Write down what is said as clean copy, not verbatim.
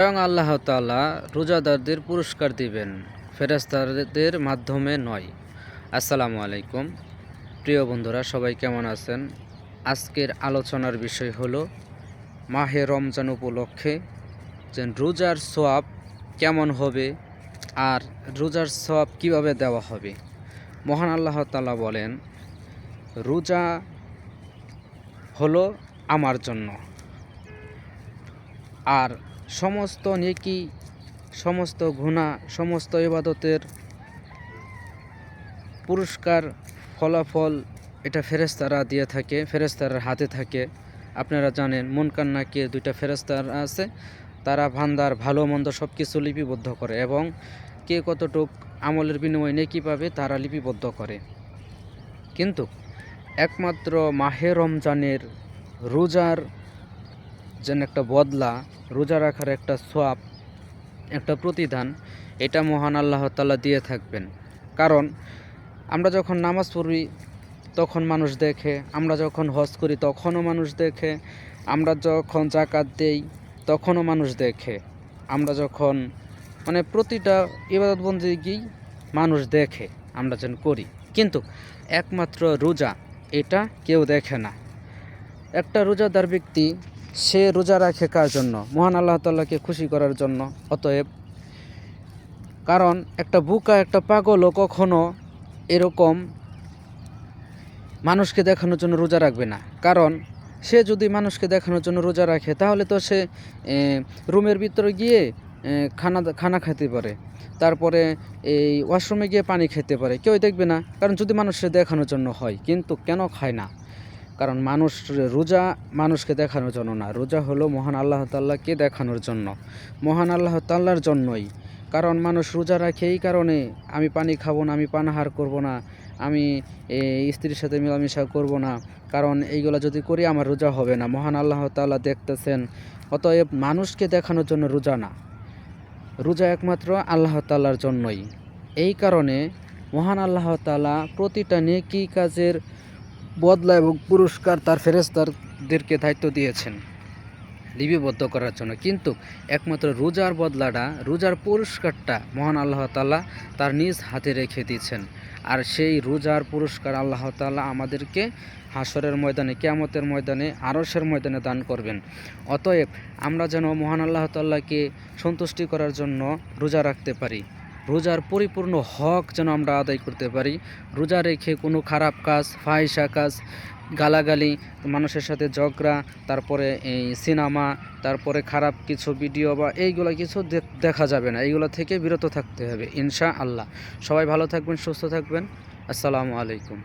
স্বয়ং আল্লাহ তাআলা রোজাদারদের পুরস্কার দিবেন, ফেরেশতাদের মাধ্যমে নয়। আসসালামু আলাইকুম প্রিয় বন্ধুরা, সবাই কেমন আছেন? আজকের আলোচনার বিষয় হলো মাহে রমজান উপলক্ষে যে রোজার সওয়াব কেমন হবে আর রোজার সওয়াব কিভাবে দেওয়া হবে। মহান আল্লাহ তাআলা বলেন, রোজা হলো আমার জন্য, আর সমস্ত নেকি, সমস্ত গুনাহ, সমস্ত ইবাদতের পুরস্কার, ফলাফল এটা ফেরেশতারা দিয়ে থাকে, ফেরেশতারার হাতে থাকে। আপনারা জানেন মুনকার নাকির দুইটা ফেরেশতারা আছে, তারা বান্দার ভালো মন্দ সব কিছু লিপিবদ্ধ করে এবং কে কতটুক আমলের বিনিময়ে নেকি পাবে তারা লিপিবদ্ধ করে। কিন্তু একমাত্র মাহে রমজানের রোজার যেন একটা বদলা, রোজা রাখার একটা সওয়াব, একটা প্রতিদান, এটা মহান আল্লাহ তাআলা দিয়ে থাকবেন। কারণ আমরা যখন নামাজ পড়ি তখন মানুষ দেখে, আমরা যখন হজ করি তখনও মানুষ দেখে, আমরা যখন যাকাত দেই তখনও মানুষ দেখে, আমরা যখন প্রতিটা ইবাদত বন্দেগী মানুষ দেখে আমরা যেন করি। কিন্তু একমাত্র রোজা এটা কেউ দেখে না। একটা রোজাদার ব্যক্তি সে রোজা রাখে কার জন্য? মহান আল্লাহ তাআলাকে খুশি করার জন্য। অতএব কারণ একটা বোকা, একটা পাগলও কখনো এরকম মানুষকে দেখানোর জন্য রোজা রাখবে না। কারণ সে যদি মানুষকে দেখানোর জন্য রোজা রাখে তাহলে তো সে রুমের ভিতরে গিয়ে খানা খেতে পারে, তারপরে এই ওয়াশরুমে গিয়ে পানি খেতে পারে, কেউ দেখবে না। কারণ যদি মানুষকে দেখানোর জন্য হয়, কিন্তু কেন খায় না? কারণ রোজা মানুষকে দেখানোর জন্য না, রোজা হলো মহান আল্লাহ তাআলাকে দেখানোর জন্য, মহান আল্লাহ তাআলার জন্যই। কারণ মানুষ রোজা রাখে এই কারণে, আমি পানি খাবো না, আমি পানাহার করব না, আমি স্ত্রীর সাথে মেলামেশা করব না, কারণ এইগুলো যদি করি আমার রোজা হবে না। মহান আল্লাহ তাআলা দেখতেছেন। অতএব মানুষকে দেখানোর জন্য রোজা না, রোজা একমাত্র আল্লাহ তাআলার জন্যই। এই কারণে মহান আল্লাহ তাআলা প্রতিটা নেকি কাজের বদলা এবং পুরস্কার তার ফেরেশতাদেরকে দায়িত্ব দিয়েছেন লিপিবদ্ধ করার জন্য। কিন্তু একমাত্র রোজার বদলাটা, রোজার পুরস্কারটা মহান আল্লাহ তাআলা তার নিজ হাতে রেখে দিয়েছেন। আর সেই রোজার পুরস্কার আল্লাহ তাআলা আমাদেরকে হাসরের ময়দানে, কিয়ামতের ময়দানে, আরশের ময়দানে দান করবেন। অতএব আমরা যেন মহান আল্লাহ তাআলাকে সন্তুষ্টি করার জন্য রোজা রাখতে পারি, রোজার পরিপূর্ণ হক যেন আমরা আদায় করতে পারি। রোজা রেখে কোনো খারাপ কাজ, ফাহিশা কাজ, গালাগালি, মানুষের সাথে ঝগড়া, তারপরে এই সিনেমা, তারপরে খারাপ কিছু ভিডিও বা এইগুলো কিছু দেখা যাবে না। এইগুলো থেকে বিরত থাকতে হবে ইনশাআল্লাহ। সবাই ভালো থাকবেন, সুস্থ থাকবেন। আসসালামু আলাইকুম।